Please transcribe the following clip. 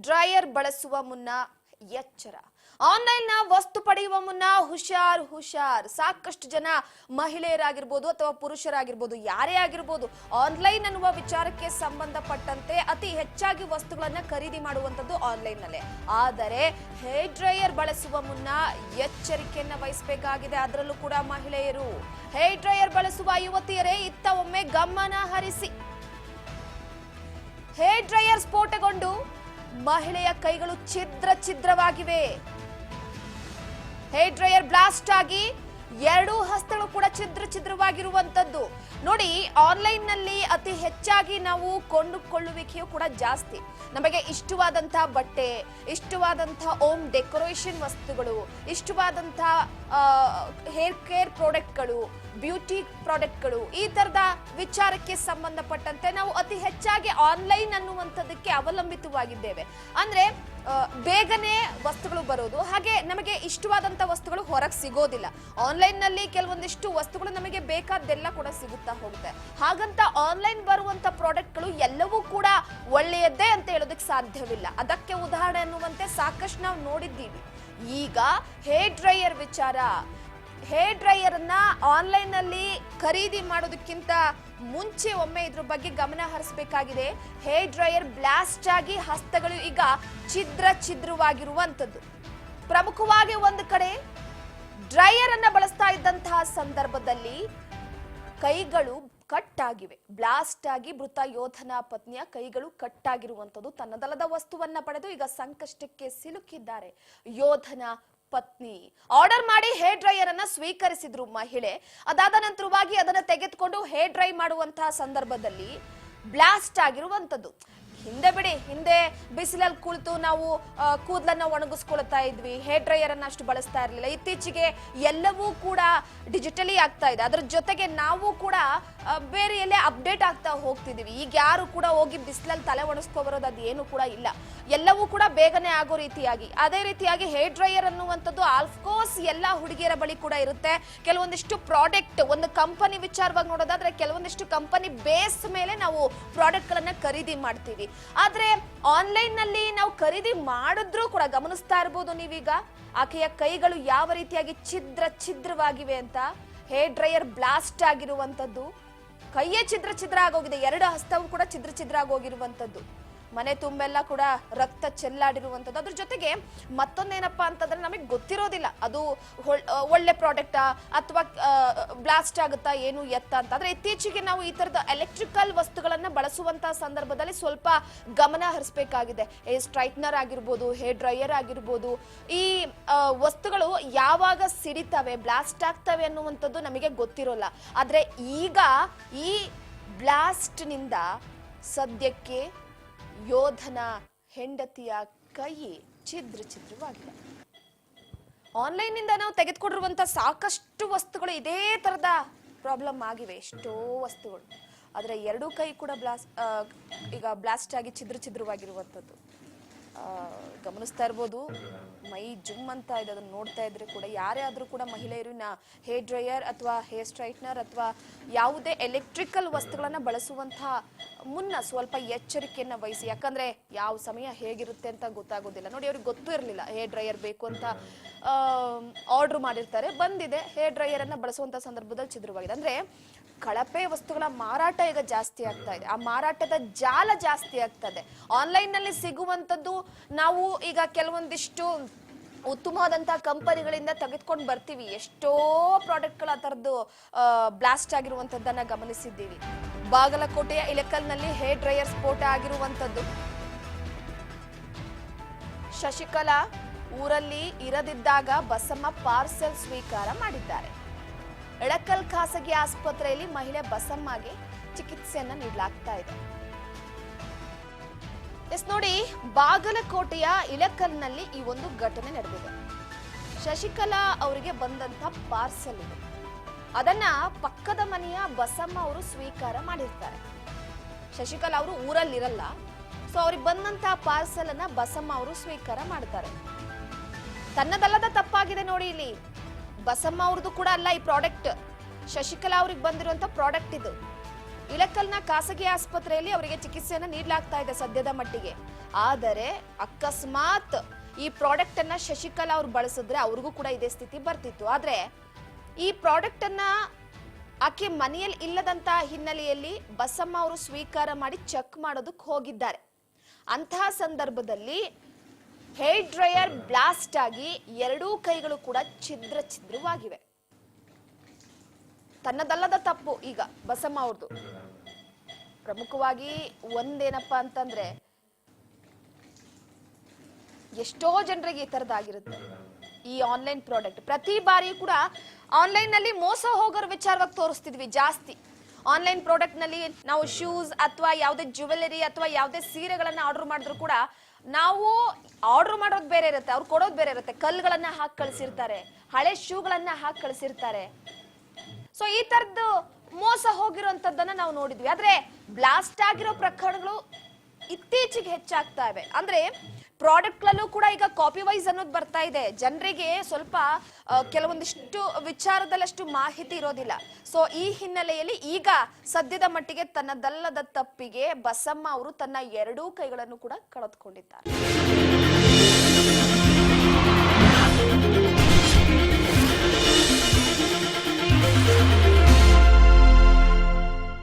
Dryer ಬಳಸುವ ಮುನ್ನ ಎಚ್ಚರ. ಆನ್ಲೈನ್ ವಸ್ತು ಪಡೆಯುವ ಮುನ್ನ ಹುಷಾರ್. ಸಾಕಷ್ಟು ಜನ ಮಹಿಳೆಯರಾಗಿರ್ಬೋದು ಅಥವಾ ಪುರುಷರಾಗಿರ್ಬೋದು, ಯಾರೇ ಆಗಿರ್ಬೋದು, ಆನ್ಲೈನ್ ಅನ್ನುವ ವಿಚಾರಕ್ಕೆ ಸಂಬಂಧಪಟ್ಟಂತೆ ಅತಿ ಹೆಚ್ಚಾಗಿ ವಸ್ತುಗಳನ್ನ ಖರೀದಿ ಮಾಡುವಂತದ್ದು ಆನ್ಲೈನ್ ನಲ್ಲೇ. ಆದರೆ ಹೇರ್ ಡ್ರೈಯರ್ ಬಳಸುವ ಮುನ್ನ ಎಚ್ಚರಿಕೆಯನ್ನ ವಹಿಸಬೇಕಾಗಿದೆ. ಅದರಲ್ಲೂ ಕೂಡ ಮಹಿಳೆಯರು ಹೇರ್ ಡ್ರೈಯರ್ ಬಳಸುವ ಯುವತಿಯರೇ ಇತ್ತ ಒಮ್ಮೆ ಗಮನ ಹರಿಸಿ. ಹೇರ್ ಡ್ರೈಯರ್ ಸ್ಫೋಟಗೊಂಡು ಮಹಿಳೆಯ ಕೈಗಳು ಛಿದ್ರವಾಗಿವೆ. ಹೇರ್ ಡ್ರೈಯರ್ ಬ್ಲಾಸ್ಟ್ ಆಗಿ ಎರಡೂ ಹಸ್ತಗಳು ಕೂಡ ಛಿದ್ರವಾಗಿರುವಂತದ್ದು. ನೋಡಿ, ಆನ್ಲೈನ್ ನಲ್ಲಿ ಅತಿ ಹೆಚ್ಚಾಗಿ ನಾವು ಕೊಂಡುಕೊಳ್ಳುವಿಕೆಯು ಕೂಡ ಜಾಸ್ತಿ. ನಮಗೆ ಇಷ್ಟವಾದಂತಹ ಬಟ್ಟೆ, ಇಷ್ಟವಾದಂತಹ ಹೋಮ್ ಡೆಕೋರೇಷನ್ ವಸ್ತುಗಳು, ಇಷ್ಟವಾದಂತಹ ಹೇರ್ ಕೇರ್ ಪ್ರಾಡಕ್ಟ್ಗಳು, ಬ್ಯೂಟಿ ಪ್ರಾಡಕ್ಟ್ಗಳು, ಈ ತರದ ವಿಚಾರಕ್ಕೆ ಸಂಬಂಧಪಟ್ಟಂತೆ ನಾವು ಅತಿ ಹೆಚ್ಚಾಗಿ ಆನ್ಲೈನ್ ಅನ್ನುವಂಥದ್ದಕ್ಕೆ ಅವಲಂಬಿತವಾಗಿದ್ದೇವೆ. ಅಂದ್ರೆ ಬೇಗನೆ ವಸ್ತುಗಳು ಬರೋದು, ಹಾಗೆ ನಮಗೆ ಇಷ್ಟವಾದಂತ ವಸ್ತುಗಳು ಹೊರಗೆ ಸಿಗೋದಿಲ್ಲ. ಆನ್ಲೈನ್ ನಲ್ಲಿ ಕೆಲವೊಂದಿಷ್ಟು ವಸ್ತುಗಳು ನಮಗೆ ಬೇಕಾದ್ದೆಲ್ಲ ಕೂಡ ಸಿಗುತ್ತಾ ಹೋಗುತ್ತೆ. ಹಾಗಂತ ಆನ್ಲೈನ್ ಬರುವಂತ ಪ್ರಾಡಕ್ಟ್ಗಳು ಎಲ್ಲವೂ ಕೂಡ ಒಳ್ಳೆಯದ್ದೇ ಅಂತ ಹೇಳೋದಕ್ಕೆ ಸಾಧ್ಯವಿಲ್ಲ. ಅದಕ್ಕೆ ಉದಾಹರಣೆ ಅನ್ನುವಂತೆ ಸಾಕಷ್ಟು ನಾವು ನೋಡಿದ್ದೀವಿ. ಈಗ ಹೇರ್ ಡ್ರೈಯರ್ ವಿಚಾರ. ಹೇರ್ ಡ್ರೈಯರ್ ಅನ್ನ ಆನ್ಲೈನ್ ನಲ್ಲಿ ಖರೀದಿ ಮಾಡೋದಕ್ಕಿಂತ ಮುಂಚೆ ಒಮ್ಮೆ ಇದ್ರ ಬಗ್ಗೆ ಗಮನ ಹರಿಸಬೇಕಾಗಿದೆ. ಹೇರ್ ಡ್ರೈಯರ್ ಬ್ಲಾಸ್ಟ್ ಆಗಿ ಹಸ್ತಗಳು ಈಗ ಛಿದ್ರವಾಗಿರುವಂತದ್ದು. ಪ್ರಮುಖವಾಗಿ ಒಂದು ಕಡೆ ಡ್ರೈಯರ್ ಅನ್ನ ಬಳಸ್ತಾ ಇದ್ದಂತಹ ಸಂದರ್ಭದಲ್ಲಿ ಕೈಗಳು ಕಟ್ಟಾಗಿವೆ. ಬ್ಲಾಸ್ಟ್ ಆಗಿ ಮೃತ ಯೋಧನ ಪತ್ನಿಯ ಕೈಗಳು ಕಟ್ಟಾಗಿರುವಂತದ್ದು. ತನ್ನದಲ್ಲದ ವಸ್ತುವನ್ನ ಪಡೆದು ಈಗ ಸಂಕಷ್ಟಕ್ಕೆ ಸಿಲುಕಿದ್ದಾರೆ ಯೋಧನ ಪತ್ನಿ. ಆರ್ಡರ್ ಮಾಡಿ ಹೇರ್ ಡ್ರೈಯರ್ ಅನ್ನ ಸ್ವೀಕರಿಸಿದ್ರು ಮಹಿಳೆ. ಅದಾದ ನಂತರವಾಗಿ ಅದನ್ನ ತೆಗೆದುಕೊಂಡು ಹೇರ್ ಡ್ರೈ ಮಾಡುವಂತಹ ಸಂದರ್ಭದಲ್ಲಿ ಬ್ಲಾಸ್ಟ್ ಆಗಿರುವಂತದ್ದು. ಹಿಂದೆ ಬಿಸಿಲಲ್ಲಿ ಕುಳಿತು ನಾವು ಕೂದಲನ್ನ ಒಣಗಿಸ್ಕೊಳ್ತಾ ಇದ್ವಿ. ಹೇರ್ ಡ್ರೈಯರ್ ಅನ್ನ ಅಷ್ಟು ಬಳಸ್ತಾ ಇರಲಿಲ್ಲ. ಇತ್ತೀಚೆಗೆ ಎಲ್ಲವೂ ಕೂಡ ಡಿಜಿಟಲಿ ಆಗ್ತಾ ಇದೆ. ಅದ್ರ ಜೊತೆಗೆ ನಾವು ಕೂಡ ಬೇರೆ ಎಲ್ಲೇ ಅಪ್ಡೇಟ್ ಆಗ್ತಾ ಹೋಗ್ತಿದೀವಿ. ಈಗ ಯಾರು ಕೂಡ ಹೋಗಿ ಬಿಸಿಲಲ್ಲಿ ತಲೆ ಒಣಗಿಸ್ಕೊಬರೋದು ಅದು ಏನು ಕೂಡ ಇಲ್ಲ. ಎಲ್ಲವೂ ಕೂಡ ಬೇಗನೆ ಆಗೋ ರೀತಿಯಾಗಿ, ಅದೇ ರೀತಿಯಾಗಿ ಹೇರ್ ಡ್ರೈಯರ್ ಅನ್ನುವಂಥದ್ದು ಆಲ್ಫ್ಕೋರ್ಸ್ ಎಲ್ಲ ಹುಡುಗಿಯರ ಬಳಿ ಕೂಡ ಇರುತ್ತೆ. ಕೆಲವೊಂದಿಷ್ಟು ಪ್ರಾಡಕ್ಟ್, ಒಂದು ಕಂಪನಿ ವಿಚಾರವಾಗಿ ನೋಡೋದಾದ್ರೆ ಕೆಲವೊಂದಿಷ್ಟು ಕಂಪನಿ ಬೇಸ್ ಮೇಲೆ ನಾವು ಪ್ರಾಡಕ್ಟ್ ಗಳನ್ನ ಖರೀದಿ ಮಾಡ್ತೀವಿ. ಆದ್ರೆ ಆನ್ಲೈನ್ ನಲ್ಲಿ ನಾವು ಖರೀದಿ ಮಾಡಿದ್ರೂ ಕೂಡ ಗಮನಿಸ್ತಾ ಇರಬಹುದು ನೀವೀಗ ಆಕೆಯ ಕೈಗಳು ಯಾವ ರೀತಿಯಾಗಿ ಛಿದ್ರವಾಗಿವೆ ಅಂತ. ಹೇರ್ ಡ್ರೈಯರ್ ಬ್ಲಾಸ್ಟ್ ಆಗಿರುವಂತದ್ದು, ಕೈಯೇ ಛಿದ್ರ ಆಗೋಗಿದೆ. ಎರಡು ಹಸ್ತವೂ ಕೂಡ ಛಿದ್ರ ಆಗೋಗಿರುವಂತದ್ದು. ಮನೆ ತುಂಬೆಲ್ಲ ಕೂಡ ರಕ್ತ ಚೆಲ್ಲಾಡಿರುವಂಥದ್ದು. ಅದ್ರ ಜೊತೆಗೆ ಮತ್ತೊಂದೇನಪ್ಪಾ ಅಂತಂದ್ರೆ ನಮಗೆ ಗೊತ್ತಿರೋದಿಲ್ಲ ಅದು ಒಳ್ಳೆ ಪ್ರಾಡಕ್ಟಾ ಅಥವಾ ಬ್ಲಾಸ್ಟ್ ಆಗುತ್ತಾ ಏನು ಎತ್ತ ಅಂತ. ಆದ್ರೆ ಇತ್ತೀಚೆಗೆ ನಾವು ಈ ತರದ ಎಲೆಕ್ಟ್ರಿಕಲ್ ವಸ್ತುಗಳನ್ನ ಬಳಸುವಂತಹ ಸಂದರ್ಭದಲ್ಲಿ ಸ್ವಲ್ಪ ಗಮನ ಹರಿಸಬೇಕಾಗಿದೆ. ಹೇರ್ ಸ್ಟ್ರೈಟ್ನರ್ ಆಗಿರ್ಬೋದು, ಹೇರ್ ಡ್ರೈಯರ್ ಆಗಿರ್ಬೋದು, ಈ ವಸ್ತುಗಳು ಯಾವಾಗ ಸಿಡಿತವೆ, ಬ್ಲಾಸ್ಟ್ ಆಗ್ತವೆ ಅನ್ನುವಂಥದ್ದು ನಮಗೆ ಗೊತ್ತಿರೋಲ್ಲ. ಆದ್ರೆ ಈಗ ಈ ಬ್ಲಾಸ್ಟ್ ನಿಂದ ಸದ್ಯಕ್ಕೆ ಯೋಧನ ಹೆಂಡತಿಯ ಕೈ ಛಿದ್ರವಾಗಿದೆ. ಆನ್ಲೈನ್ ನಿಂದ ನಾವು ತೆಗೆದುಕೊಂಡಿರುವಂತ ಸಾಕಷ್ಟು ವಸ್ತುಗಳು ಇದೇ ತರದ ಪ್ರಾಬ್ಲಮ್ ಆಗಿವೆ, ಎಷ್ಟೋ ವಸ್ತುಗಳು. ಆದ್ರೆ ಎರಡೂ ಕೈ ಕೂಡ ಈಗ ಬ್ಲಾಸ್ಟ್ ಆಗಿ ಛಿದ್ರವಾಗಿರುವಂತದ್ದು ಗಮನಿಸ್ತಾ ಇರ್ಬೋದು. ಮೈ ಜುಮ್ ಅಂತ ಇದೆ. ಅದನ್ನ ನೋಡ್ತಾ ಇದ್ರೆ ಕೂಡ ಯಾರೇ ಆದ್ರೂ ಕೂಡ ಮಹಿಳೆಯರು ಹೇರ್ ಡ್ರೈಯರ್ ಅಥವಾ ಹೇರ್ ಸ್ಟ್ರೈಟ್ನರ್ ಅಥವಾ ಯಾವುದೇ ಎಲೆಕ್ಟ್ರಿಕಲ್ ವಸ್ತುಗಳನ್ನ ಬಳಸುವಂತಹ ಮುನ್ನ ಸ್ವಲ್ಪ ಎಚ್ಚರಿಕೆಯನ್ನ ವಹಿಸಿ. ಯಾಕಂದ್ರೆ ಯಾವ ಸಮಯ ಹೇಗಿರುತ್ತೆ ಅಂತ ಗೊತ್ತಾಗೋದಿಲ್ಲ. ನೋಡಿ, ಅವ್ರಿಗೆ ಗೊತ್ತೂ ಇರಲಿಲ್ಲ ಹೇರ್ ಡ್ರೈಯರ್ ಬೇಕು ಅಂತ ಆರ್ಡರ್ ಮಾಡಿರ್ತಾರೆ, ಬಂದಿದೆ. ಹೇರ್ ಡ್ರೈಯರ್ ಅನ್ನ ಬಳಸುವಂತ ಸಂದರ್ಭದಲ್ಲಿ ಛಿದ್ರವಾಗಿದೆ. ಅಂದ್ರೆ ಕಳಪೆ ವಸ್ತುಗಳ ಮಾರಾಟ ಈಗ ಜಾಸ್ತಿ ಆಗ್ತಾ ಇದೆ. ಆ ಮಾರಾಟದ ಜಾಲ ಜಾಸ್ತಿ ಆಗ್ತದೆ. ಆನ್ಲೈನ್ ನಲ್ಲಿ ಸಿಗುವಂತದ್ದು ನಾವು ಈಗ ಕೆಲವೊಂದಿಷ್ಟು ಉತ್ತಮವಾದಂತಹ ಕಂಪನಿಗಳಿಂದ ತೆಗೆದುಕೊಂಡು ಬರ್ತೀವಿ. ಎಷ್ಟೋ ಪ್ರಾಡಕ್ಟ್ಗಳ ಆ ತರದ್ದು ಬ್ಲಾಸ್ಟ್ ಆಗಿರುವಂತದ್ದನ್ನ ಗಮನಿಸಿದ್ದೀವಿ. ಬಾಗಲಕೋಟೆಯ ಇಳಕಲ್ನಲ್ಲಿ ಹೇರ್ ಡ್ರೈಯರ್ ಸ್ಫೋಟ ಆಗಿರುವಂತದ್ದು. ಶಶಿಕಲಾ ಊರಲ್ಲಿ ಇರದಿದ್ದಾಗ ಬಸಮ್ಮ ಪಾರ್ಸೆಲ್ ಸ್ವೀಕಾರ ಮಾಡಿದ್ದಾರೆ. ಇಳಕಲ್ ಖಾಸಗಿ ಆಸ್ಪತ್ರೆಯಲ್ಲಿ ಮಹಿಳೆ ಬಸಮ್ಮಗೆ ಚಿಕಿತ್ಸೆಯನ್ನ ನೀಡಲಾಗ್ತಾ ಇದೆ. ನೋಡಿ, ಬಾಗಲಕೋಟೆಯ ಇಳಕಲ್ನಲ್ಲಿ ಈ ಒಂದು ಘಟನೆ ನಡೆದಿದೆ. ಶಶಿಕಲಾ ಅವರಿಗೆ ಬಂದಂತ ಪಾರ್ಸೆಲ್ ಇದೆ. ಅದನ್ನ ಪಕ್ಕದ ಮನೆಯ ಬಸಮ್ಮ ಅವರು ಸ್ವೀಕಾರ ಮಾಡಿರ್ತಾರೆ. ಶಶಿಕಲಾ ಅವರು ಊರಲ್ಲಿರಲ್ಲ. ಸೊ ಅವ್ರಿಗೆ ಬಂದಂತ ಪಾರ್ಸೆಲ್ ಅನ್ನ ಬಸಮ್ಮ ಅವರು ಸ್ವೀಕಾರ ಮಾಡ್ತಾರೆ. ತನ್ನದಲ್ಲದ ತಪ್ಪಾಗಿದೆ ನೋಡಿ. ಇಲ್ಲಿ ಬಸಮ್ಮ ಅವ್ರದ್ದು ಕೂಡ ಅಲ್ಲ ಈ ಪ್ರಾಡಕ್ಟ್, ಶಶಿಕಲಾ ಅವ್ರಿಗೆ ಬಂದಿರುವಂತ ಪ್ರಾಡಕ್ಟ್ ಇದು. ಇಳಕಲ್ನ ಖಾಸಗಿ ಆಸ್ಪತ್ರೆಯಲ್ಲಿ ಅವರಿಗೆ ಚಿಕಿತ್ಸೆಯನ್ನ ನೀಡಲಾಗ್ತಾ ಇದೆ ಸದ್ಯದ ಮಟ್ಟಿಗೆ. ಆದರೆ ಅಕಸ್ಮಾತ್ ಈ ಪ್ರಾಡಕ್ಟ್ ಅನ್ನ ಶಶಿಕಲಾ ಅವ್ರು ಬಳಸಿದ್ರೆ ಅವ್ರಿಗೂ ಕೂಡ ಇದೇ ಸ್ಥಿತಿ ಬರ್ತಿತ್ತು. ಆದ್ರೆ ಈ ಪ್ರಾಡಕ್ಟ್ ಅನ್ನ ಆಕೆ ಮನೆಯಲ್ಲಿ ಇಲ್ಲದಂತ ಹಿನ್ನೆಲೆಯಲ್ಲಿ ಬಸಮ್ಮ ಅವರು ಸ್ವೀಕಾರ ಮಾಡಿ ಚೆಕ್ ಮಾಡೋದಕ್ಕೆ ಹೋಗಿದ್ದಾರೆ. ಅಂತಹ ಸಂದರ್ಭದಲ್ಲಿ ಹೇರ್ ಡ್ರೈಯರ್ ಬ್ಲಾಸ್ಟ್ ಆಗಿ ಎರಡೂ ಕೈಗಳು ಕೂಡ ಛಿದ್ರವಾಗಿವೆ. ತನ್ನದಲ್ಲದ ತಪ್ಪು ಈಗ ಬಸಮ್ಮ ಅವ್ರದ್ದು. ಪ್ರಮುಖವಾಗಿ ಒಂದೇನಪ್ಪಾ ಅಂತಂದ್ರೆ ಎಷ್ಟೋ ಜನರಿಗೆ ಈ ತರದಾಗಿರುತ್ತೆ ಈ ಆನ್ಲೈನ್ ಪ್ರಾಡಕ್ಟ್. ಪ್ರತಿ ಬಾರಿ ಕೂಡ ಆನ್ಲೈನ್ ನಲ್ಲಿ ಮೋಸ ಹೋಗೋರ್ ವಿಚಾರವಾಗಿ ತೋರಿಸ್ತಿದ್ವಿ ಜಾಸ್ತಿ. ಆನ್ಲೈನ್ ಪ್ರಾಡಕ್ಟ್ ನಲ್ಲಿ ನಾವು ಶೂಸ್ ಅಥವಾ ಯಾವುದೇ ಜ್ಯುವೆಲರಿ ಅಥವಾ ಯಾವುದೇ ಸೀರೆಗಳನ್ನ ಆರ್ಡರ್ ಮಾಡಿದ್ರು ಕೂಡ ನಾವು ಆರ್ಡರ್ ಮಾಡೋದು ಬೇರೆ ಇರುತ್ತೆ, ಅವ್ರು ಕೊಡೋದು ಬೇರೆ ಇರುತ್ತೆ. ಕಲ್ಗಳನ್ನ ಹಾಕಿ ಕಳಿಸಿರ್ತಾರೆ, ಹಳೆ ಶೂಗಳನ್ನ ಹಾಕಿ ಕಳಿಸಿರ್ತಾರೆ. ಸೊ ಈ ತರದ್ದು ಮೋಸ ಹೋಗಿರೋಂಥದ್ದನ್ನ ನಾವು ನೋಡಿದ್ವಿ. ಆದ್ರೆ ಬ್ಲಾಸ್ಟ್ ಆಗಿರೋ ಪ್ರಕರಣಗಳು ಇತ್ತೀಚೆಗೆ ಹೆಚ್ಚಾಗ್ತಾ ಇವೆ. ಅಂದ್ರೆ ಪ್ರಾಡಕ್ಟ್ಗಳಲ್ಲೂ ಕೂಡ ಈಗ ಕಾಪಿ ವೈಸ್ ಅನ್ನೋದು ಬರ್ತಾ ಇದೆ. ಜನರಿಗೆ ಸ್ವಲ್ಪ ಕೆಲವೊಂದಿಷ್ಟು ವಿಚಾರದಲ್ಲಷ್ಟು ಮಾಹಿತಿ ಇರೋದಿಲ್ಲ. ಸೊ ಈ ಹಿನ್ನೆಲೆಯಲ್ಲಿ ಈಗ ಸದ್ಯದ ಮಟ್ಟಿಗೆ ತನ್ನದಲ್ಲದ ತಪ್ಪಿಗೆ ಬಸಮ್ಮ ಅವರು ತನ್ನ ಎರಡೂ ಕೈಗಳನ್ನು ಕೂಡ ಕಳೆದುಕೊಂಡಿದ್ದಾರೆ.